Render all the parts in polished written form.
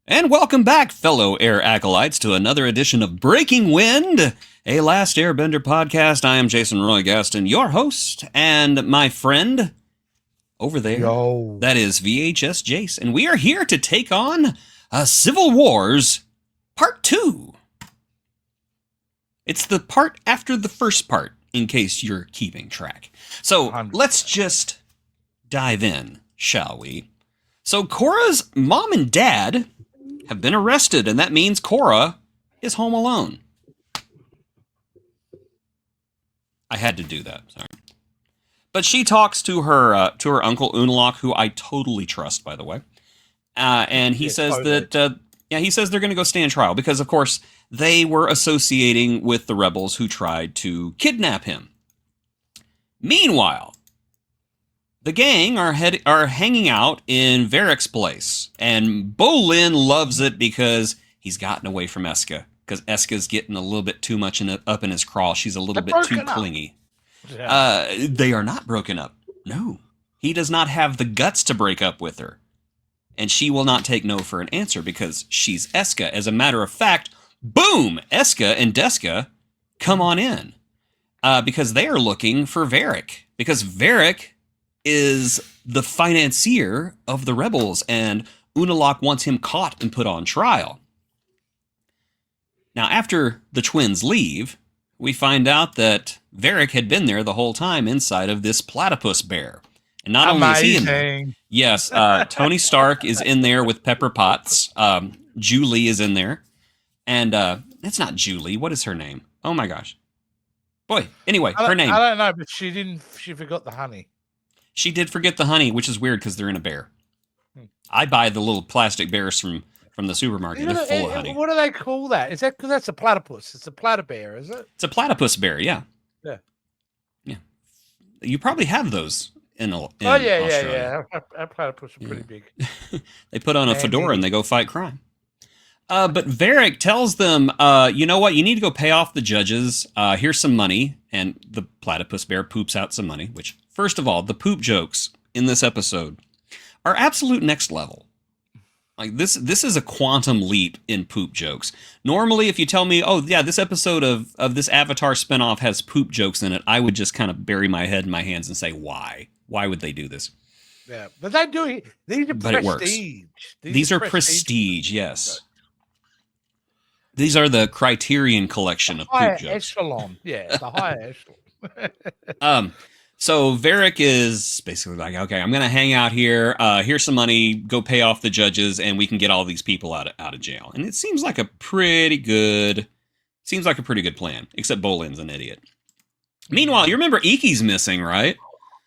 And welcome back, fellow air acolytes, to another edition of Breaking Wind, a Last Airbender podcast. I am Jason Roy Gaston, your host, and my friend over there, that is VHS Jace, and we are here to take on Civil Wars Part 2. It's the part after the first part, in case you're keeping track. So 100%. Let's just dive in, shall we? So Korra's mom and dad have been arrested, and that means Korra is home alone. I had to do that, sorry. But she talks to her uncle Unalaq, who I totally trust, by the way. And he says totally. He says they're going to go stand trial because, of course, they were associating with the rebels who tried to kidnap him. Meanwhile, the gang are hanging out in Varric's place, and Bolin loves it because he's gotten away from Eska, because Eska's getting a little bit too much up in his crawl. She's a little bit too clingy. Yeah. They are not broken up. No. He does not have the guts to break up with her. And she will not take no for an answer because she's Eska. As a matter of fact, boom! Eska and Deska come on in. Because they are looking for Varric. Because Varric is the financier of the rebels, and Unalaq wants him caught and put on trial. Now, after the twins leave, we find out that Varric had been there the whole time inside of this platypus bear. And not only is he in there, yes, Tony Stark is in there with Pepper Potts. Julie is in there. And it's not Julie. What is her name? Oh my gosh. Boy, anyway, her name. I don't know, but she forgot the honey. She did forget the honey, which is weird because they're in a bear. I buy the little plastic bears from the supermarket. They're full of honey. What do they call that? Is that because that's a platypus? It's a platybear, is it? It's a platypus bear, yeah. Yeah. Yeah. You probably have those in Australia. Yeah. Our platypus are pretty big. They put on a fedora and they go fight crime. But Varric tells them, you know what? You need to go pay off the judges. Here's some money. And the platypus bear poops out some money, which, first of all, the poop jokes in this episode are absolute next level. Like, this is a quantum leap in poop jokes. Normally, if you tell me, oh, yeah, this episode of this Avatar spinoff has poop jokes in it, I would just kind of bury my head in my hands and say, why? Why would they do this? Yeah, but they do it. These are prestige. It works. These are prestige, yes. These are the Criterion collection of poop jokes. Echelon. Yeah, the higher echelon. So Varric is basically like, okay, I'm going to hang out here. Here's some money. Go pay off the judges, and we can get all these people out of jail. And it seems like a pretty good plan, except Bolin's an idiot. Meanwhile, you remember Iki's missing, right?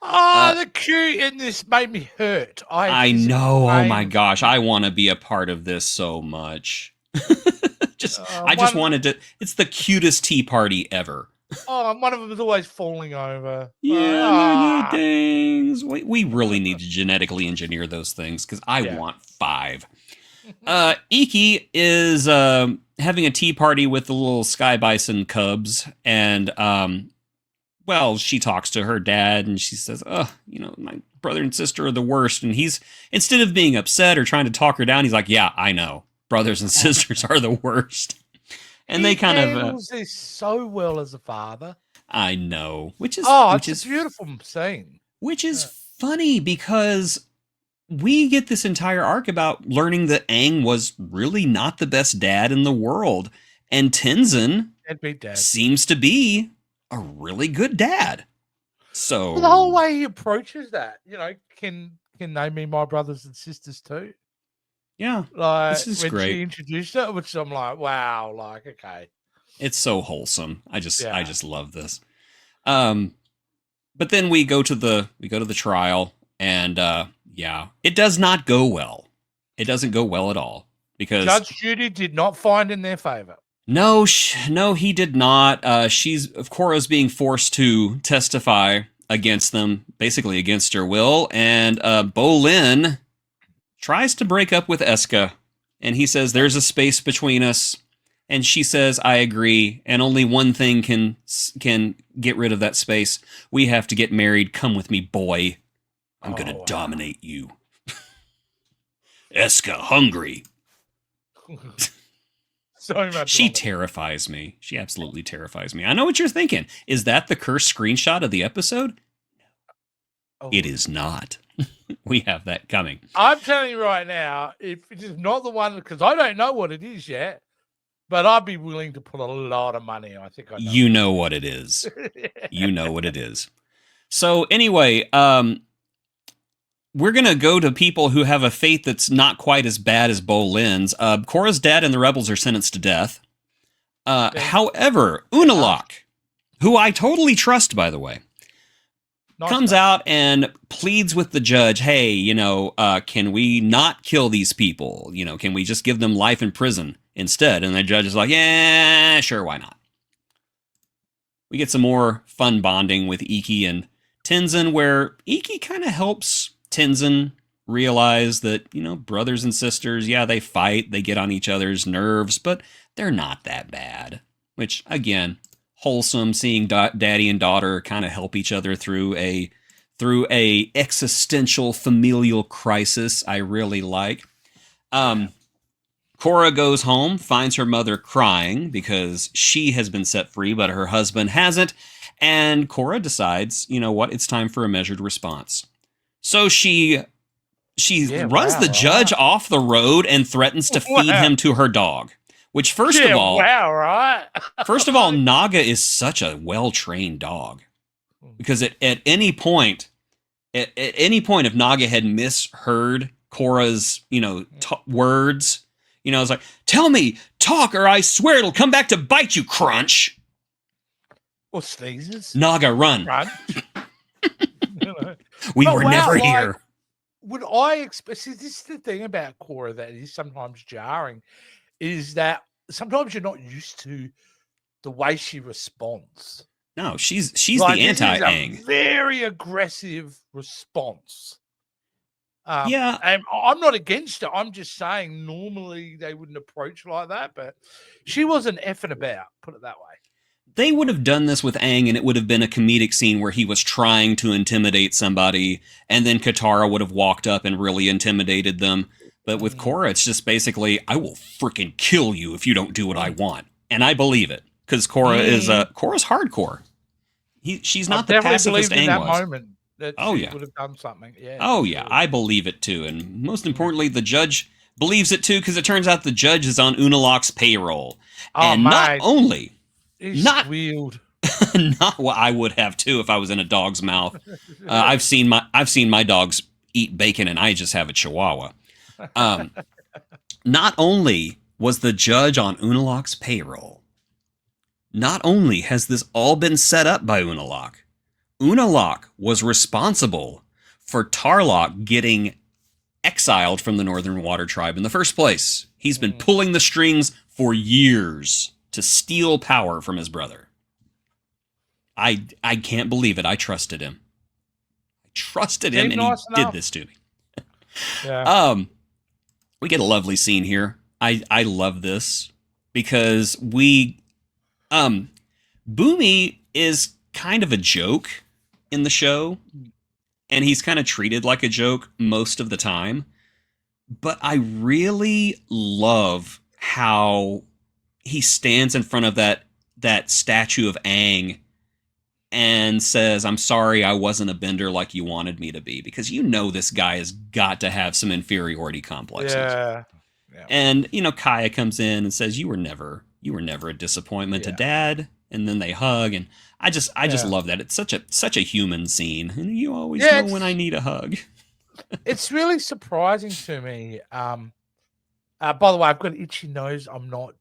Oh, the cute in this made me hurt. I know. Oh my gosh, I want to be a part of this so much. I just wanted to. It's the cutest tea party ever. Oh, one of them is always falling over. Yeah, things. We really need to genetically engineer those things because I want 5. Iki is having a tea party with the little sky bison cubs, and she talks to her dad, and she says, my brother and sister are the worst. And he's, instead of being upset or trying to talk her down, he's like, yeah, I know. Brothers and sisters are the worst. And they kind of handles this so well as a father. I know, which is a beautiful scene. Which is funny because we get this entire arc about learning that Aang was really not the best dad in the world, and Tenzin seems to be a really good dad. So the whole way he approaches that, can they be my brothers and sisters too? Yeah, like this is when great. She introduced it, which I'm like, wow, like okay, it's so wholesome. I just love this. But then we go to the trial, and it does not go well. It doesn't go well at all because Judge Judy did not find in their favor. No, he did not. She's, of course, being forced to testify against them, basically against her will, and Bolin tries to break up with Eska, and he says, there's a space between us, and she says, I agree, and only one thing can get rid of that space. We have to get married. Come with me, boy. I'm gonna dominate you. Eska, hungry. So much She longer. terrifies me. She absolutely terrifies me. I know what you're thinking. Is that the cursed screenshot of the episode? Oh. It is not. We have that coming. I'm telling you right now, if it is not the one, because I don't know what it is yet, but I'd be willing to put a lot of money. I think I know. You know what it is. You know what it is. So anyway, we're going to go to people who have a fate that's not quite as bad as Bolin's. Korra's dad and the rebels are sentenced to death. However, Unalaq, who I totally trust, by the way, comes out and pleads with the judge, hey, can we not kill these people? Can we just give them life in prison instead? And the judge is like, yeah, sure, why not? We get some more fun bonding with Ikki and Tenzin, where Ikki kind of helps Tenzin realize that, brothers and sisters, yeah, they fight, they get on each other's nerves, but they're not that bad. Which, again, wholesome, seeing daddy and daughter kind of help each other through a existential familial crisis. I really like. Korra goes home, finds her mother crying because she has been set free, but her husband hasn't. And Korra decides, you know what, it's time for a measured response. So she runs the judge off the road and threatens to feed him to her dog. Which, first of all, Naga is such a well-trained dog, because at any point, if Naga had misheard Korra's, words, it's like, tell me, talk, or I swear it'll come back to bite you, Crunch. Or sneezes. Naga, run. Crunch. We were never here. Would I expect? See, this is the thing about Korra that is sometimes jarring. Is that sometimes you're not used to the way she responds. No, she's like, the anti-Aang. Very aggressive response. Yeah. And I'm not against it. I'm just saying normally they wouldn't approach like that, but she wasn't effing about, put it that way. They would have done this with Aang, and it would have been a comedic scene where he was trying to intimidate somebody, and then Katara would have walked up and really intimidated them. But with Korra, it's just basically, I will freaking kill you if you don't do what I want. And I believe it, because Korra's hardcore. She's not the pacifist Aang was. Moment that she would have done something. Yeah. Oh, yeah, I believe it too. And most importantly, the judge believes it too, because it turns out the judge is on Unalaq's payroll. And not only... Not squealed. Not what I would have too if I was in a dog's mouth. I've seen my dogs eat bacon, and I just have a Chihuahua. Not only was the judge on Unalaq's payroll, not only has this all been set up by Unalaq, Unalaq was responsible for Tarlok getting exiled from the Northern Water Tribe in the first place. He's been pulling the strings for years to steal power from his brother. I can't believe it. I trusted him. And he did this to me. Yeah. We get a lovely scene here. I love this because Boomy is kind of a joke in the show, and he's kind of treated like a joke most of the time. But I really love how he stands in front of that statue of Aang and says, I'm sorry I wasn't a bender like you wanted me to be, because this guy has got to have some inferiority complexes. Yeah. And, Kaya comes in and says, you were never a disappointment to Dad. And then they hug, and I just love that. It's such a human scene. And you always know when I need a hug. It's really surprising to me. By the way, I've got an itchy nose. I'm not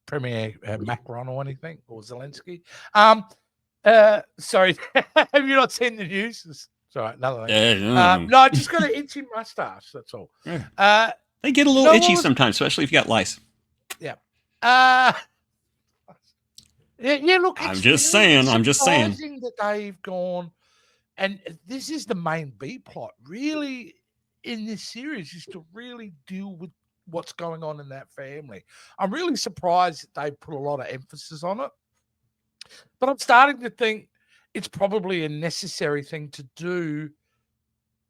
Premier Macron or anything, or Zelensky. Sorry, have you not seen the news? Sorry, another thing. No, I just got an itchy mustache. That's all. They get a little itchy sometimes, especially if you got lice. Yeah. Look, I'm just saying that they've gone, and this is the main B plot, really. In this series is to really deal with what's going on in that family. I'm really surprised that they put a lot of emphasis on it, but I'm starting to think it's probably a necessary thing to do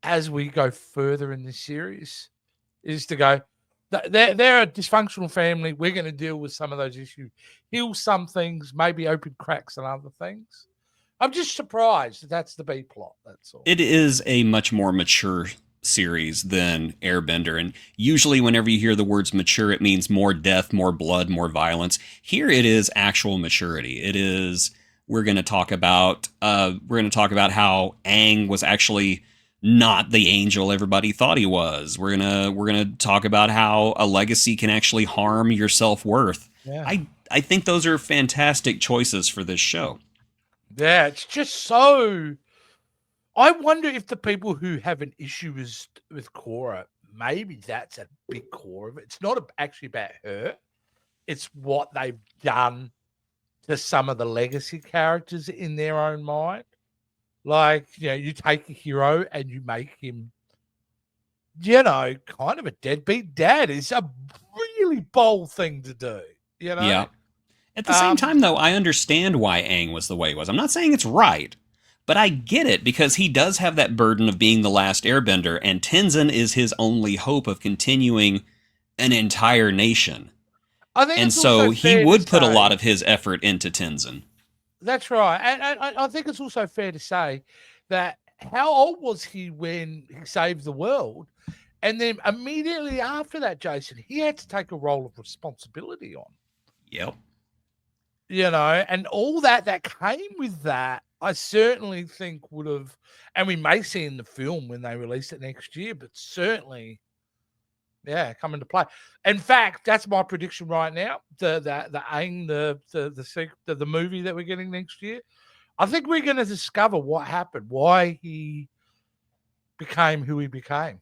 as we go further in this series, is to go, They're a dysfunctional family. We're going to deal with some of those issues, heal some things, maybe open cracks and other things. I'm just surprised that's the B plot. That's all. It is a much more mature series than Airbender, and usually whenever you hear the words mature, it means more death, more blood, more violence. Here, it is actual maturity. It is. We're going to talk about. We're going to talk about how Aang was actually not the angel everybody thought he was. We're gonna talk about how a legacy can actually harm your self-worth. Yeah. I think those are fantastic choices for this show. Yeah, it's just so. I wonder if the people who have an issue with Korra, maybe that's a big core of it. It's not actually about her. It's what they've done to some of the legacy characters in their own mind. Like, you take a hero and you make him, kind of a deadbeat dad. It's a really bold thing to do, Yeah. At the same time, though, I understand why Aang was the way he was. I'm not saying it's right, but I get it because he does have that burden of being the last Airbender, and Tenzin is his only hope of continuing an entire nation. And so he would put a lot of his effort into Tenzin. That's right. And I think it's also fair to say that how old was he when he saved the world? And then immediately after that, Jason, he had to take a role of responsibility on. Yep. And all that came with that, I certainly think would have, and we may see in the film when they release it next year, but certainly, come into play. In fact, that's my prediction right now. The Aang, the movie that we're getting next year, I think we're going to discover what happened, why he became who he became.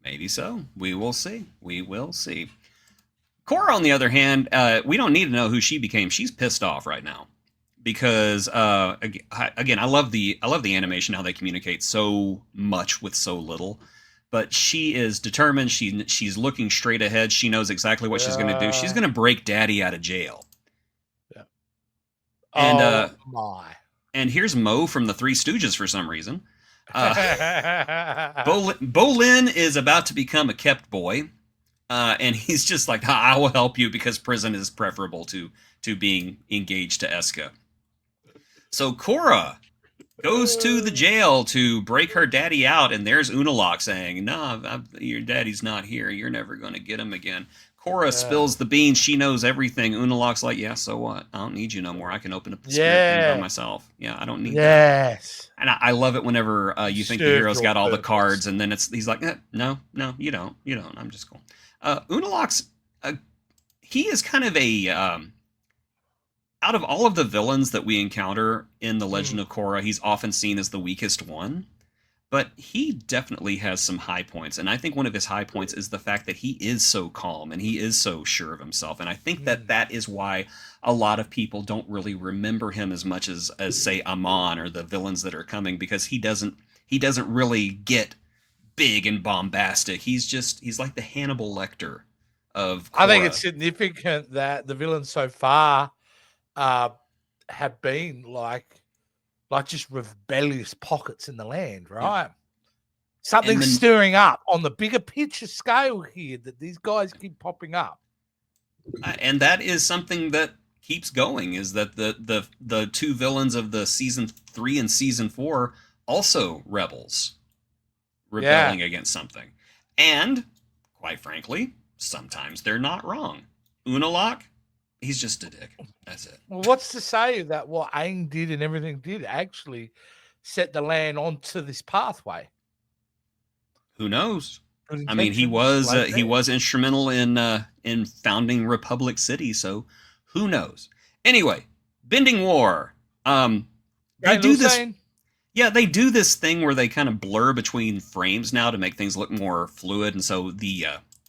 Maybe so. We will see. We will see. Korra, on the other hand, we don't need to know who she became. She's pissed off right now because, again, I love the animation, how they communicate so much with so little. But she is determined. She's looking straight ahead. She knows exactly what she's going to do. She's going to break Daddy out of jail. Yeah. And my. And here's Mo from the Three Stooges for some reason. Bolin is about to become a kept boy. And he's just like, I will help you because prison is preferable to being engaged to Eska. So Korra goes to the jail to break her daddy out, and there's Unalaq saying, "No, your daddy's not here. You're never going to get him again." Korra spills the beans. She knows everything. Unalaq's like, "Yeah, so what? I don't need you no more. I can open up the spirit thing by myself. Yeah, I don't need that." And I love it whenever you think the hero's got all the cards, and then he's like, "No, you don't. I'm just cool." Unalaq's he is kind of a out of all of the villains that we encounter in the Legend of Korra, he's often seen as the weakest one. But he definitely has some high points. And I think one of his high points is the fact that he is so calm and he is so sure of himself. And I think that is why a lot of people don't really remember him as much as say, Amon or the villains that are coming, because he doesn't really get big and bombastic. He's like the Hannibal Lecter of Korra. I think it's significant that the villains so far have been like just rebellious pockets in the land, right? Something's stirring up on the bigger picture scale here, that these guys keep popping up. And that is something that keeps going, is that the two villains of the season 3 and season 4 also rebels, rebelling against something. And quite frankly, sometimes they're not wrong. Unalaq, he's just a dick. That's it. Well, what's to say that what Aang did and everything did actually set the land onto this pathway? Who knows? I mean, he was instrumental in founding Republic City, so who knows? Anyway, Bending War. They do this. Yeah, they do this thing where they kind of blur between frames now to make things look more fluid, and so the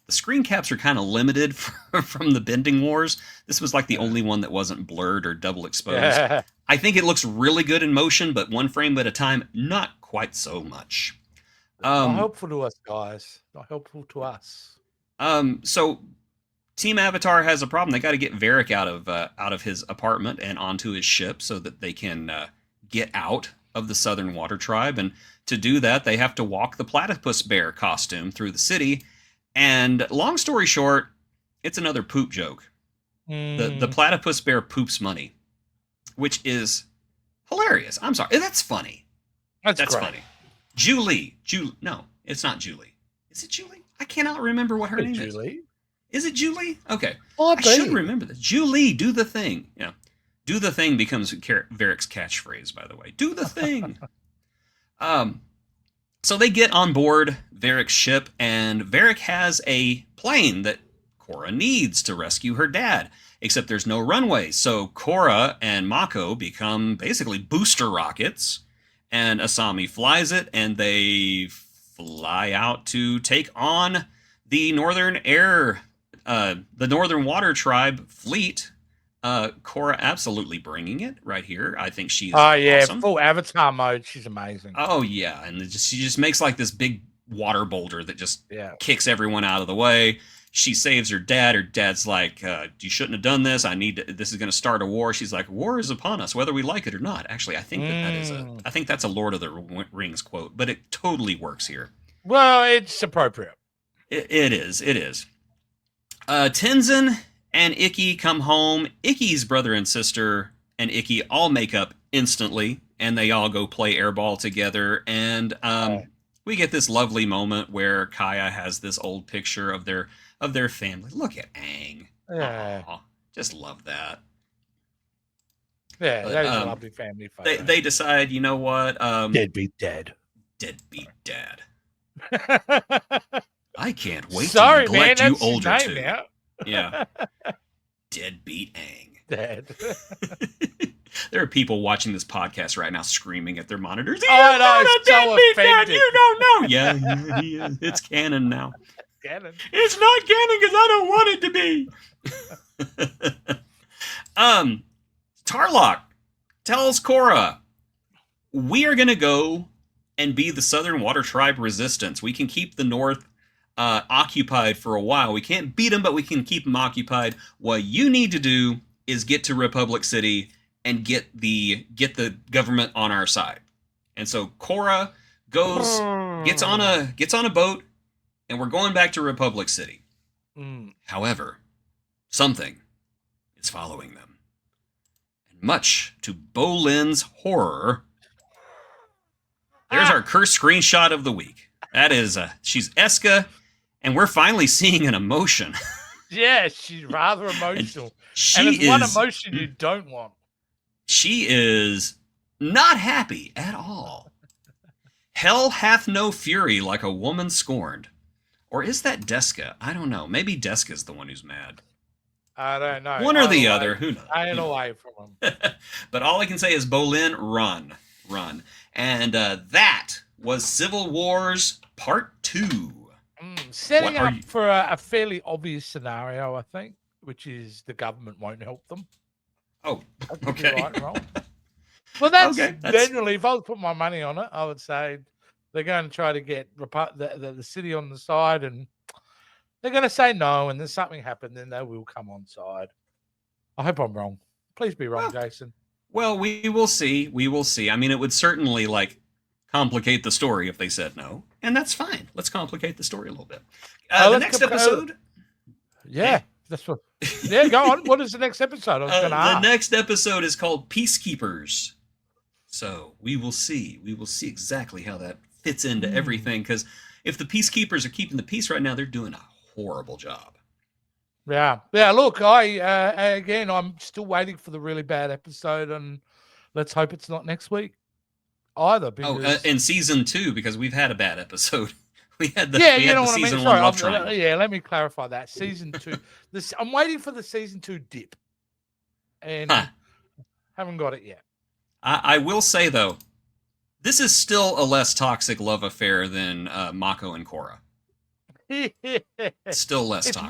screen caps are kind of limited from the Bending Wars. This was like the only one that wasn't blurred or double exposed. Yeah. I think it looks really good in motion, but one frame at a time, not quite so much. Not helpful to us, guys. Not helpful to us. So Team Avatar has a problem. They got to get Varric out of his apartment and onto his ship so that they can get out of the Southern Water Tribe. And to do that, they have to walk the platypus bear costume through the city. And long story short, it's another poop joke. The platypus bear poops money, which is hilarious. I'm sorry. That's funny. That's funny. Julie. No, it's not Julie. Is it Julie? I cannot remember what her name is. Is it Julie? Okay. I should remember this. Julie, do the thing. Yeah. Do the thing becomes Varric's catchphrase, by the way. Do the thing. So they get on board Varric's ship, and Varric has a plane that Korra needs to rescue her dad. Except there's no runway. So Korra and Mako become basically booster rockets, and Asami flies it, and they fly out to take on the Northern Water Tribe fleet. Korra absolutely bringing it right here. I think she's awesome. Full Avatar mode. She's amazing. Oh yeah, and she just makes like this big water boulder that just kicks everyone out of the way. She saves her dad. Her dad's like, "You shouldn't have done this. This is going to start a war." She's like, "War is upon us, whether we like it or not." Actually, I think I think that's a Lord of the Rings quote, but it totally works here. Well, it's appropriate. It is. Tenzin and Ikki come home. Ikki's brother and sister and Ikki all make up instantly, and they all go play airball together. And we get this lovely moment where Kaya has this old picture of their family. Look at Aang. Yeah. Aww, just love that. Yeah, that is a lovely family photo. They decide, you know what? Deadbeat dad. Deadbeat dad. I can't wait to neglect man, you older too. Now. Yeah. Deadbeat Aang. Dad. There are people watching this podcast right now screaming at their monitors. Oh, no, it's so offended. Dad, you don't know. Yeah, he is. It's canon now. Canon. It's not canon because I don't want it to be. Tarlok tells Korra, we are going to go and be the Southern Water Tribe resistance. We can keep the North occupied for a while. We can't beat them, but we can keep them occupied. What you need to do is get to Republic City and get the government on our side. And so Korra gets on a boat, and we're going back to Republic City. However, something is following them. And much to Bolin's horror, there's our cursed screenshot of the week. That is, she's Eska, and we're finally seeing an emotion. Yeah, she's rather emotional. And it's one emotion you don't want. She is not happy at all. Hell hath no fury like a woman scorned. Or is that Deska? I don't know. Maybe Deska's the one who's mad. I don't know. One or the other. Who knows? I ain't away from him. But all I can say is, Bolin, run. And that was Civil Wars Part 2. Setting up for a fairly obvious scenario, I think, which is the government won't help them. Oh, okay. Right and wrong. Well, that's generally, if I was put my money on it, I would say they're going to try to get the city on the side, and they're going to say no, and there's something happened, then they will come on side. I hope I'm wrong. Please be wrong, Jason. Well, we will see. We will see. I mean, it would certainly complicate the story if they said no, and that's fine. Let's complicate the story a little bit. The next episode. Yeah, that's what. Yeah, go on. What is the next episode? I was going to ask. The next episode is called Peacekeepers. So we will see. We will see exactly how that fits into everything. Because if the Peacekeepers are keeping the peace right now, they're doing a horrible job. Yeah. Look, I'm still waiting for the really bad episode, and let's hope it's not next week either. Because... in season 2, because we've had a bad episode. We had the season 1 love triangle. Yeah, let me clarify that. Season 2. I'm waiting for the season 2 dip, and haven't got it yet. I will say though, this is still a less toxic love affair than Mako and Korra. Still less toxic. It's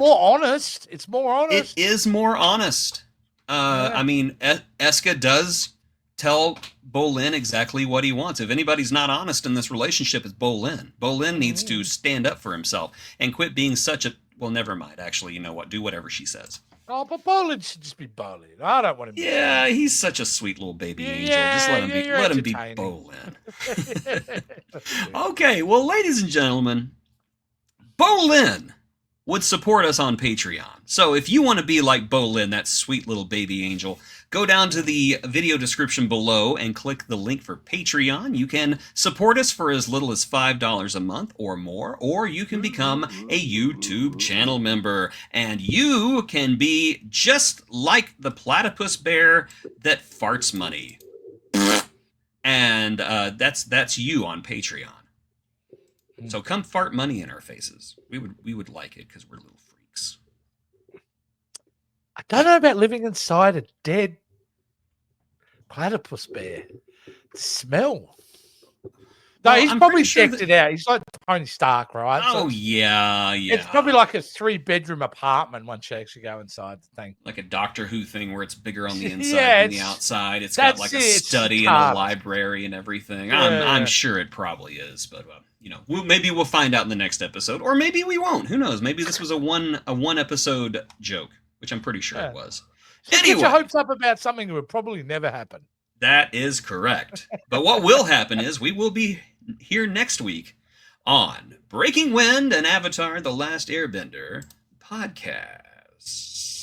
more honest. It is more honest. I mean, Eska does tell Bolin exactly what he wants. If anybody's not honest in this relationship, it's Bolin. Bolin needs to stand up for himself and quit being such a... Well, never mind. Actually, you know what? Do whatever she says. Oh, but Bolin should just be Bolin. I don't want him to be Bolin. He's such a sweet little baby angel. Just let him be Bolin. Okay, well, ladies and gentlemen, Bolin would support us on Patreon. So if you want to be like Bolin, that sweet little baby angel, go down to the video description below and click the link for Patreon. You can support us for as little as $5 a month or more, or you can become a YouTube channel member, and you can be just like the platypus bear that farts money. And that's you on Patreon. So come fart money in our faces. We would like it because we're little freaks. I don't know about living inside a dead platypus bear. The smell. No, Well, he's I'm probably pretty sure decked it out. He's like Tony Stark, right? Oh, yeah. It's probably like a 3-bedroom apartment once you actually go inside the thing. Like a Doctor Who thing where it's bigger on the inside than the outside. It's got like a study and a library and everything. I'm sure it probably is, but maybe we'll find out in the next episode, or maybe we won't. Who knows? Maybe this was a one episode joke, which I'm pretty sure it was. So anyway, get your hopes up about something that would probably never happen. That is correct. But what will happen is we will be here next week on Breaking Wind and Avatar: The Last Airbender podcast.